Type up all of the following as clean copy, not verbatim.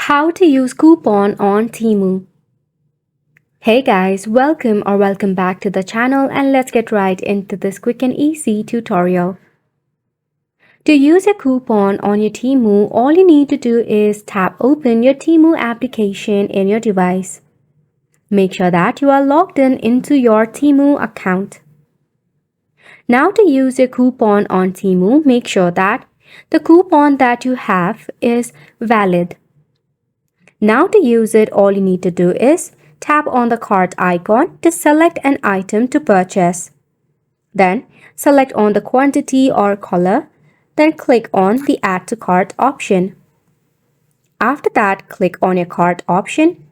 How to use coupon on Temu. Hey guys, welcome back to the channel, and let's get right into this quick and easy tutorial. To use a coupon on your Temu, all you need to do is tap open your Temu application in your device. Make sure that you are logged in into your Temu account. Now to use your coupon on Temu, make sure that the coupon that you have is valid. Now to use it, all you need to do is tap on the cart icon to select an item to purchase. Then select on the quantity or color, then click on the add to cart option. After that, click on your cart option.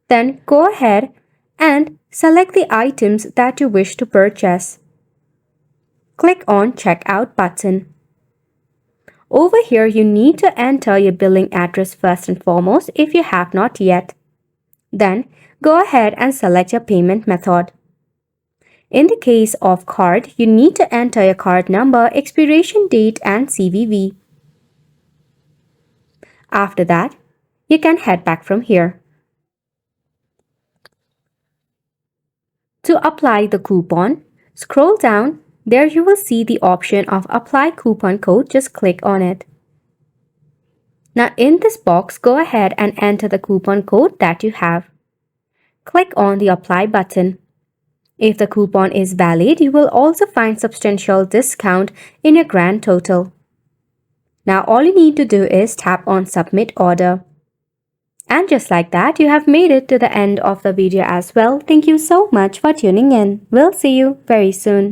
Then go ahead and select the items that you wish to purchase. Click on checkout button. Over here, you need to enter your billing address first and foremost if you have not yet. Then, go ahead and select your payment method. In the case of card, you need to enter your card number, expiration date, and CVV. After that, you can head back from here. To apply the coupon, scroll down. There you will see the option of apply coupon code. Just click on it. Now in this box, go ahead and enter the coupon code that you have. Click on the apply button. If the coupon is valid, you will also find substantial discount in your grand total. Now all you need to do is tap on submit order. And just like that, you have made it to the end of the video as well. Thank you so much for tuning in. We'll see you very soon.